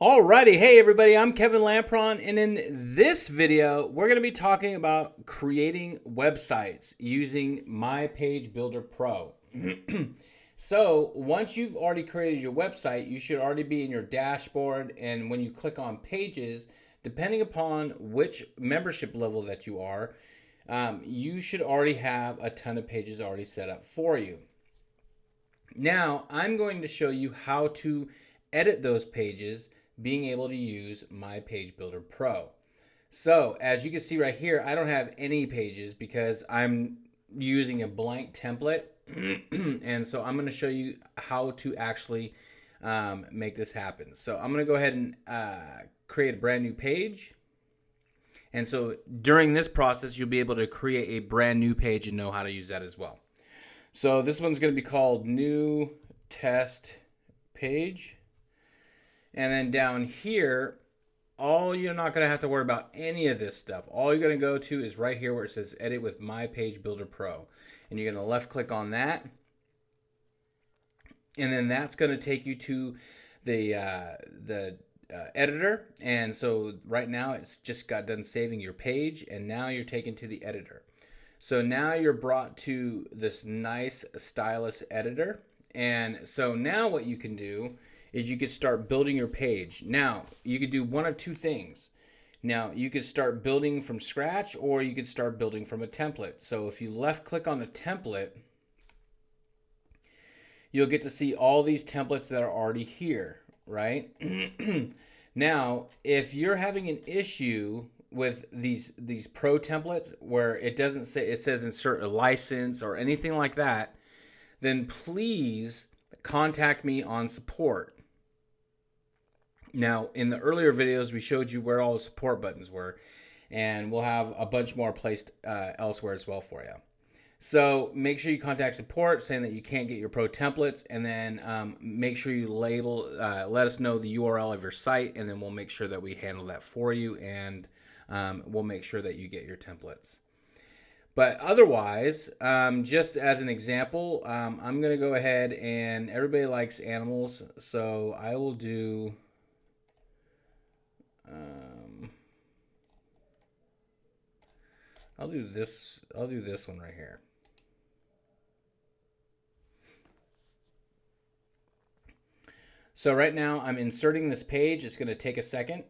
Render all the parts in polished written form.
Alrighty, hey everybody, I'm Kevin Lampron, and in this video, we're going to be talking about creating websites using My Page Builder Pro. So, once you've already created your website, you should already be in your dashboard, and when you click on pages, depending upon which membership level that you are, you should already have a ton of pages already set up for you. Now, I'm going to show you how to edit those pages being able to use My Page Builder Pro. So as you can see right here, I don't have any pages because I'm using a blank template. And so I'm going to show you how to actually make this happen. So I'm going to go ahead and create a brand new page. And so during this process, you'll be able to create a brand new page and know how to use that as well. So this one's going to be called New Test Page. And then down here, you're not going to have to worry about any of this stuff. All you're going to go to is right here where it says Edit with My Page Builder Pro. And you're going to left click on that. And then that's going to take you to the editor. And so right now it's just got done saving your page. And now you're taken to the editor. So now you're brought to this nice stylus editor. And so now what you can do is you could start building your page. Now, you could do one of two things. Now, you could start building from scratch or you could start building from a template. So if you left click on a template, you'll get to see all these templates that are already here, right? Now, if you're having an issue with these pro templates where it doesn't say, it says insert a license or anything like that, then please contact me on support. Now, in the earlier videos, we showed you where all the support buttons were, and we'll have a bunch more placed elsewhere as well for you. So make sure you contact support saying that you can't get your pro templates, and then make sure you label, let us know the URL of your site, and then we'll make sure that we handle that for you, and we'll make sure that you get your templates. But otherwise, just as an example, I'm going to go ahead and everybody likes animals, so I will do... I'll do this one right here. So right now I'm inserting this page. It's going to take a second.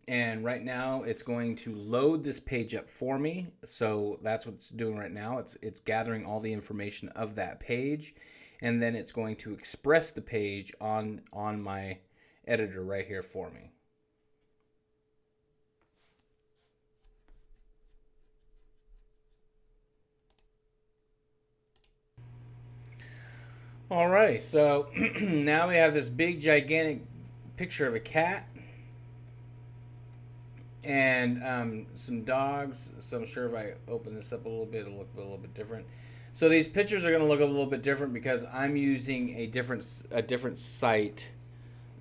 And right now it's going to load this page up for me. So that's what it's doing right now. It's gathering all the information of that page. And then it's going to express the page on my editor right here for me. Alrighty, so now we have this big gigantic picture of a cat and some dogs. So I'm sure if I open this up a little bit, it'll look a little bit different. So these pictures are going to look a little bit different because I'm using a different site.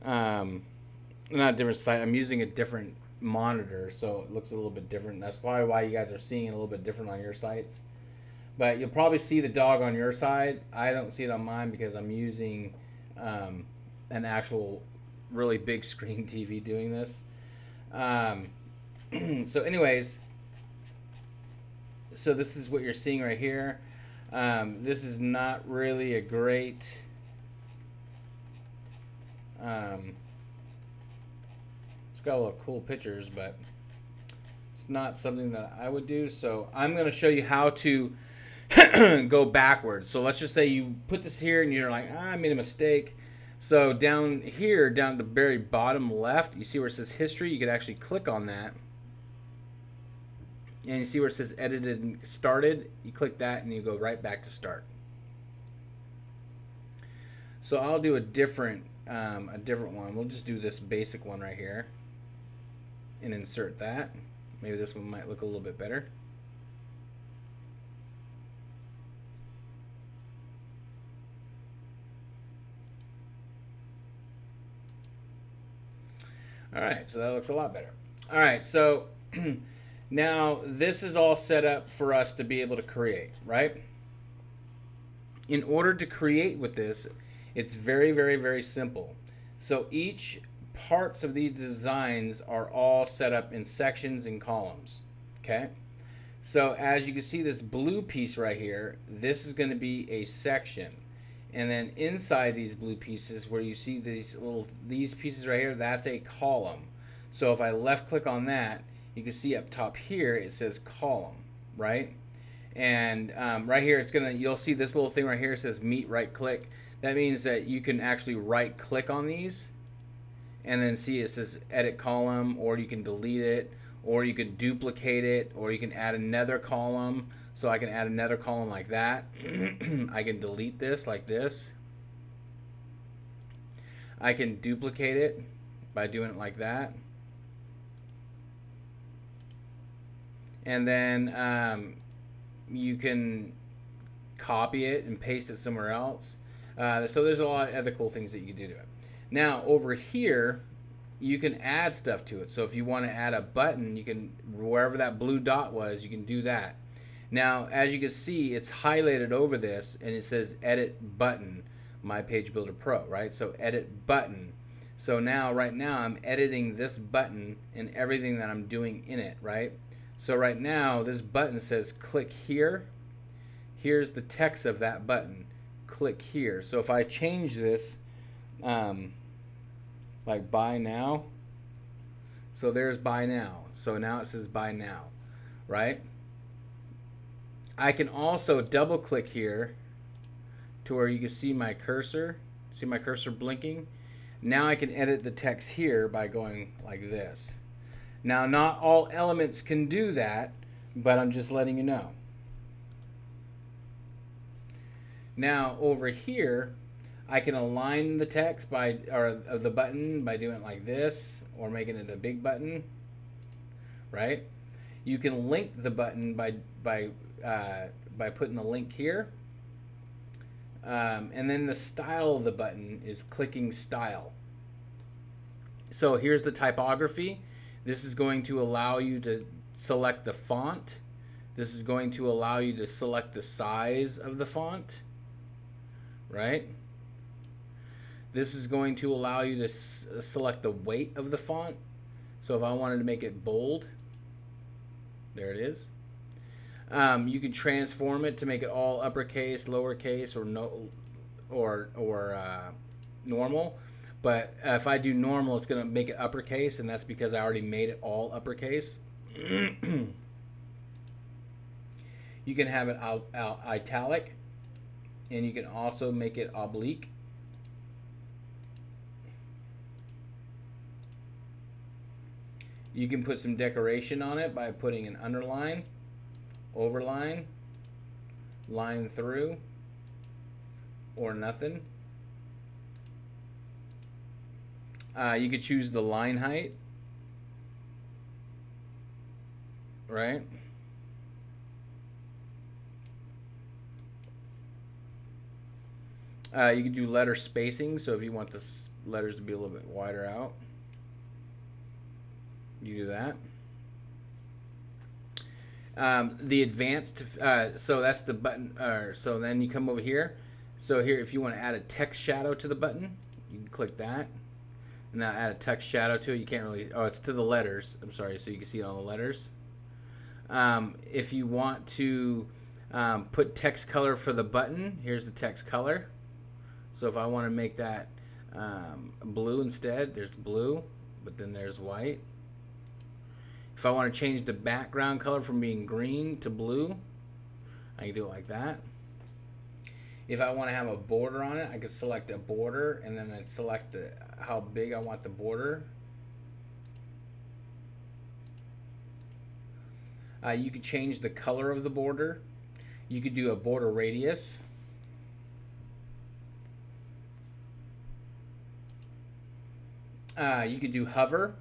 Not a different site. I'm using a different monitor, so it looks a little bit different. That's probably why you guys are seeing it a little bit different on your sites. But you'll probably see the dog on your side. I don't see it on mine because I'm using an actual really big screen TV doing this. So anyways, so this is what you're seeing right here. This is not really a great... it's got a lot of cool pictures, but it's not something that I would do. So I'm going to show you how to go backwards. So let's just say you put this here and you're like, I made a mistake. So down here, down at the very bottom left, you see where it says history. You could actually click on that. And you see where it says edited and started. You click that and you go right back to start. So I'll do a different one. We'll just do this basic one right here and insert that. Maybe this one might look a little bit better. All right, so that looks a lot better. All right, so now this is all set up for us to be able to create, right? In order to create with this, it's very, very, very simple. So each parts of these designs are all set up in sections and columns. Okay, so as you can see, this blue piece right here, this is going to be a section, and then inside these blue pieces where you see these pieces right here, that's a column. So if I left click on that, you can see up top here it says column, right? And right here you'll see this little thing right here says meet right click. That means that you can actually right click on these and then see it says edit column, or you can delete it, or you can duplicate it, or you can add another column. So I can add another column like that. I can delete this like this. I can duplicate it by doing it like that. And then you can copy it and paste it somewhere else. So there's a lot of other cool things that you can do to it. Now over here, you can add stuff to it. So if you want to add a button, you can, wherever that blue dot was, you can do that. Now, as you can see, it's highlighted over this and it says edit button, My Page Builder Pro, right? So edit button. So now, right now, I'm editing this button and everything that I'm doing in it, right? So right now, this button says click here. Here's the text of that button. Click here. So if I change this, like buy now, so there's buy now. So now it says buy now, right? I can also double click here to where you can see my cursor. See my cursor blinking? Now I can edit the text here by going like this. Now, not all elements can do that, but I'm just letting you know. Now, over here, I can align the text or the button by doing it like this, or making it a big button, right? You can link the button by putting the link here. And then the style of the button is clicking style. So here's the typography. This is going to allow you to select the font. This is going to allow you to select the size of the font, right? This is going to allow you to select the weight of the font. So if I wanted to make it bold, there it is. You can transform it to make it all uppercase, lowercase, or normal. But if I do normal, it's going to make it uppercase, and that's because I already made it all uppercase. You can have it italic, and you can also make it oblique. You can put some decoration on it by putting an underline, overline, line through, or nothing. You could choose the line height, right? You could do letter spacing, so if you want the letters to be a little bit wider out, you do that. The advanced, so that's the button. So then you come over here. So here, if you want to add a text shadow to the button, you can click that. And now add a text shadow to it. You can't really, oh, it's to the letters. I'm sorry, so you can see all the letters. If you want to put text color for the button, here's the text color. So if I want to make that blue instead, there's blue, but then there's white. If I want to change the background color from being green to blue, I can do it like that. If I want to have a border on it, I can select a border, and then I'd select how big I want the border. You could change the color of the border. You could do a border radius. You could do hover.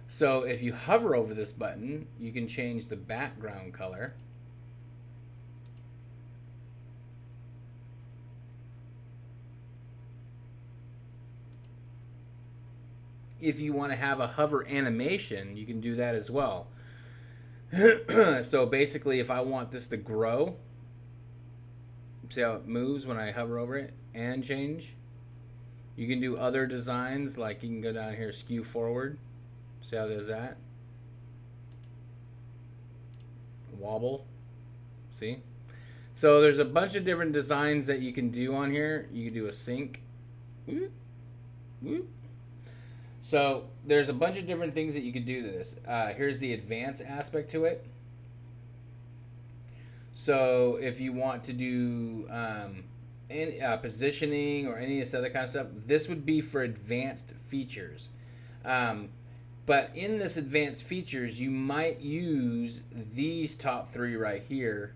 So if you hover over this button, you can change the background color. If you want to have a hover animation, you can do that as well. So basically, if I want this to grow, see how it moves when I hover over it and change? You can do other designs, like you can go down here, skew forward. See how it does that? Wobble. See? So there's a bunch of different designs that you can do on here. You can do a sync. Whoop, whoop. So there's a bunch of different things that you could do to this. Here's the advanced aspect to it. So if you want to do positioning or any of this other kind of stuff, this would be for advanced features. But in this advanced features, you might use these top three right here.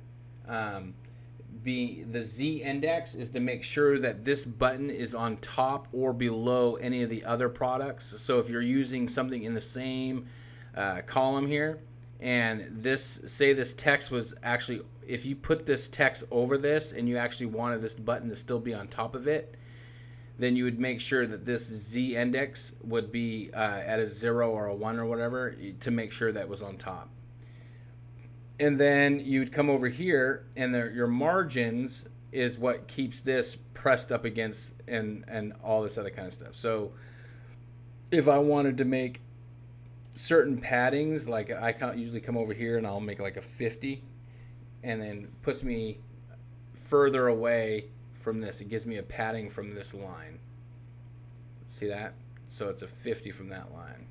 The Z index is to make sure that this button is on top or below any of the other products. So if you're using something in the same column here, and say this text was actually, if you put this text over this and you actually wanted this button to still be on top of it, then you would make sure that this Z index would be at a 0 or a 1 or whatever, to make sure that was on top. And then you'd come over here, and your margins is what keeps this pressed up against and all this other kind of stuff. So if I wanted to make certain paddings, like I can usually come over here and I'll make like a 50, and then puts me further away from this. It gives me a padding from this line. See that? So it's a 50 from that line.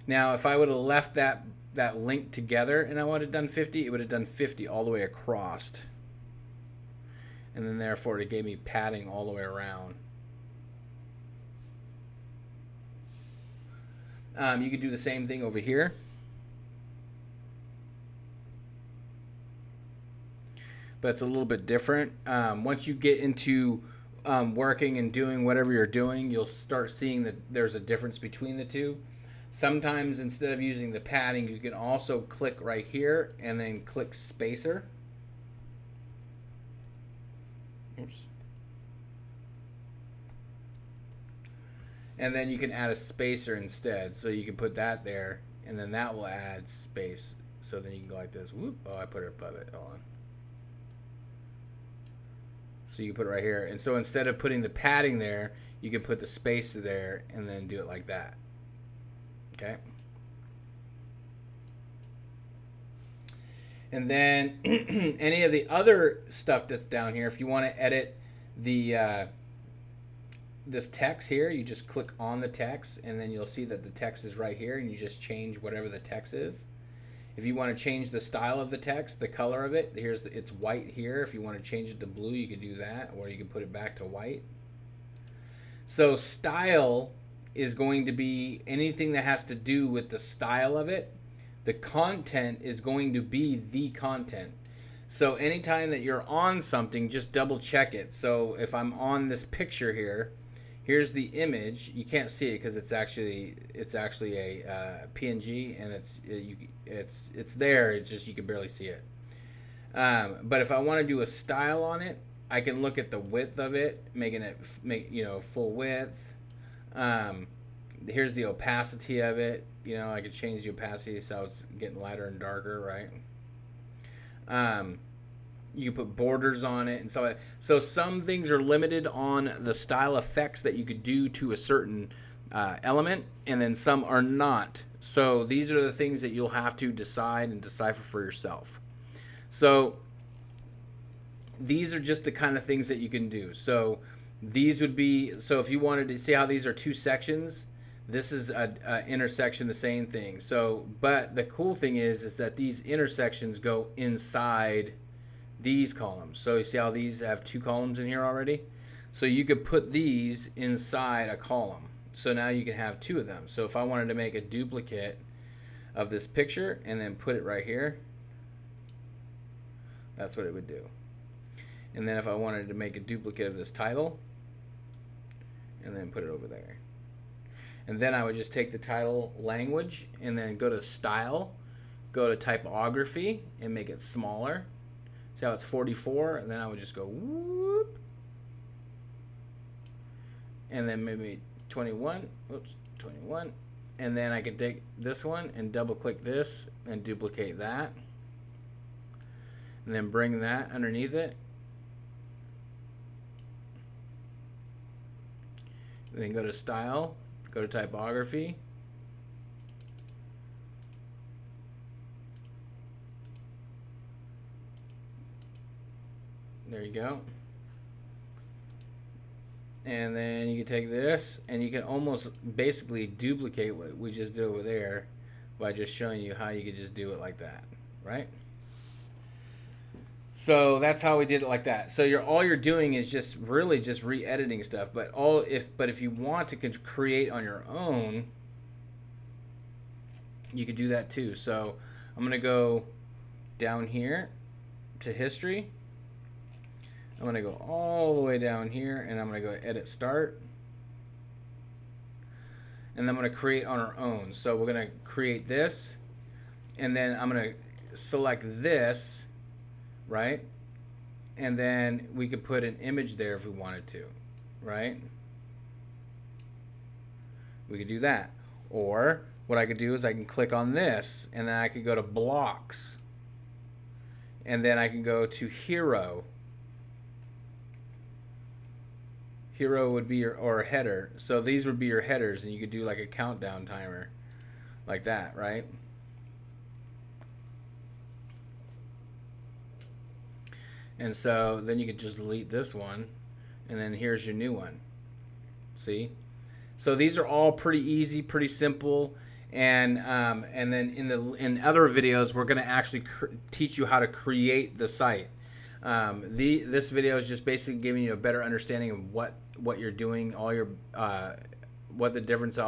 Now, if I would have left that link together and I would have done 50, it would have done 50 all the way across. And then therefore it gave me padding all the way around. You could do the same thing over here. But it's a little bit different. Once you get into working and doing whatever you're doing, you'll start seeing that there's a difference between the two. Sometimes instead of using the padding, you can also click right here and then click spacer. Oops. And then you can add a spacer instead. So you can put that there, and then that will add space. So then you can go like this. Whoop. Oh, I put it above it. Hold on. So you can put it right here. And so instead of putting the padding there, you can put the spacer there and then do it like that. Okay. And then any of the other stuff that's down here, if you want to edit the this text here, you just click on the text, and then you'll see that the text is right here, and you just change whatever the text is. If you want to change the style of the text, the color of it, it's white here. If you want to change it to blue, you can do that, or you can put it back to white. So style is going to be anything that has to do with the style of it. The content is going to be the content. So anytime that you're on something, just double check it. So if I'm on this picture here, here's the image. You can't see it because it's actually a PNG, and it's there. It's just you can barely see it. But if I want to do a style on it, I can look at the width of it, making it full width. Here's the opacity of it. I could change the opacity so it's getting lighter and darker, right? You put borders on it and so some things are limited on the style effects that you could do to a certain element, and then some are not. So these are the things that you'll have to decide and decipher for yourself. So these are just the kind of things that you can do. So these would be, so if you wanted to see how these are two sections, this is a intersection, the same thing. So, but the cool thing is that these intersections go inside these columns. So you see how these have two columns in here already? So you could put these inside a column. So now you can have two of them. So if I wanted to make a duplicate of this picture and then put it right here, that's what it would do. And then if I wanted to make a duplicate of this title and then put it over there. And then I would just take the title language and then go to style, go to typography and make it smaller. See how it's 44? And then I would just go whoop. And then maybe 21. Oops, 21. And then I could take this one and double click this and duplicate that. And then bring that underneath it. Then go to Style, go to Typography. There you go. And then you can take this and you can almost basically duplicate what we just did over there by just showing you how you could just do it like that, right? So that's how we did it like that. So all you're doing is just really just re-editing stuff. But if you want to create on your own, you could do that too. So I'm gonna go down here to history. I'm gonna go all the way down here and I'm gonna go edit start. And then I'm gonna create on our own. So we're gonna create this and then I'm gonna select this, right? And then we could put an image there if we wanted to, right? We could do that. Or what I could do is I can click on this and then I could go to blocks. And then I can go to hero. Hero would be or a header. So these would be your headers and you could do like a countdown timer like that, right? And so then you could just delete this one and then here's your new one. See? So these are all pretty easy, pretty simple. And then in other videos, we're going to actually teach you how to create the site. This video is just basically giving you a better understanding of what you're doing, all your what the difference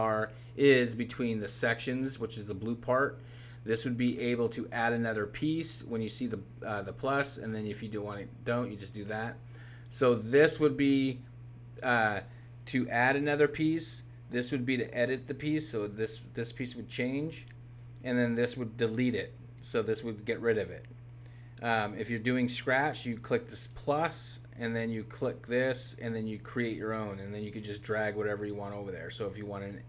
is between the sections, which is the blue part. This would be able to add another piece when you see the plus, and then if you don't, you just do that. So this would be to add another piece. This would be to edit the piece, so this piece would change, and then this would delete it. So this would get rid of it. If you're doing Scratch, you click this plus, and then you click this, and then you create your own, and then you could just drag whatever you want over there. So if you wanted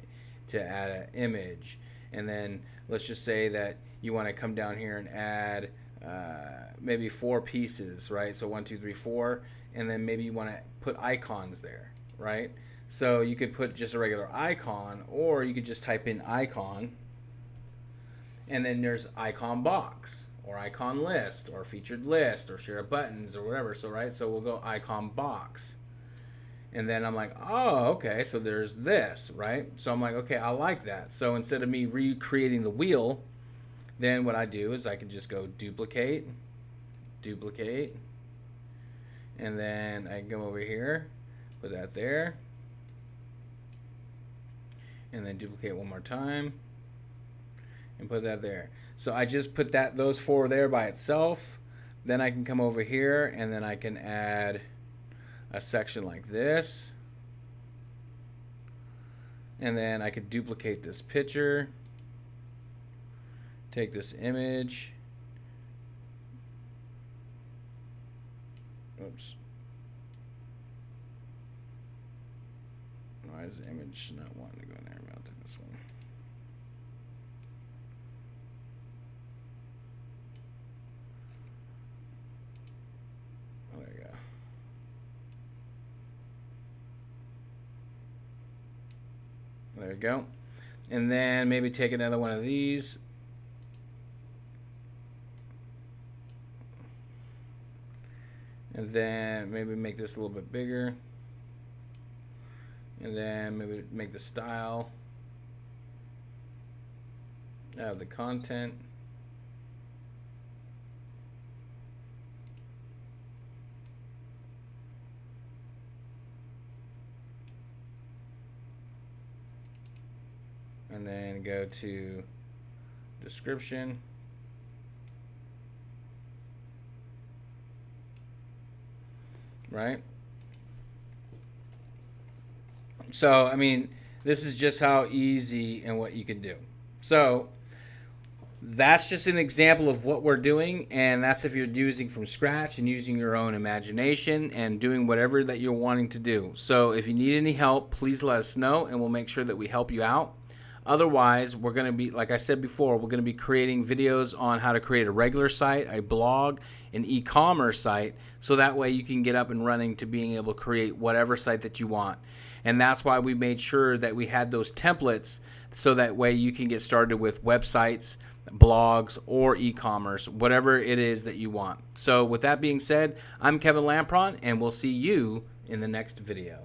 to add an image, and then let's just say that you want to come down here and add maybe 4 pieces, right? So 1, 2, 3, 4, and then maybe you want to put icons there, right? So you could put just a regular icon, or you could just type in icon, and then there's icon box, or icon list, or featured list, or share buttons, or whatever. So right, so we'll go icon box, and then I'm like, oh, okay, so there's this, right? So I'm like, okay, I like that. So instead of me recreating the wheel, then what I do is I can just go duplicate, and then I can come over here, put that there, and then duplicate one more time and put that there. So I just put those 4 there by itself. Then I can come over here and then I can add a section like this, and then I could duplicate this picture, take this image, oops, why is the image not wanting to go in there? I'll take this one. Oh, there you go. There you go. And then maybe take another one of these. And then maybe make this a little bit bigger. And then maybe make the style of the content. And then go to description. Right? So, I mean, this is just how easy and what you can do. So, that's just an example of what we're doing, and that's if you're using from scratch and using your own imagination and doing whatever that you're wanting to do. So, if you need any help, please let us know, and we'll make sure that we help you out. Otherwise, we're going to be, like I said before, we're going to be creating videos on how to create a regular site, a blog, an e-commerce site, so that way you can get up and running to being able to create whatever site that you want. And that's why we made sure that we had those templates, so that way you can get started with websites, blogs, or e-commerce, whatever it is that you want. So with that being said, I'm Kevin Lampron, and we'll see you in the next video.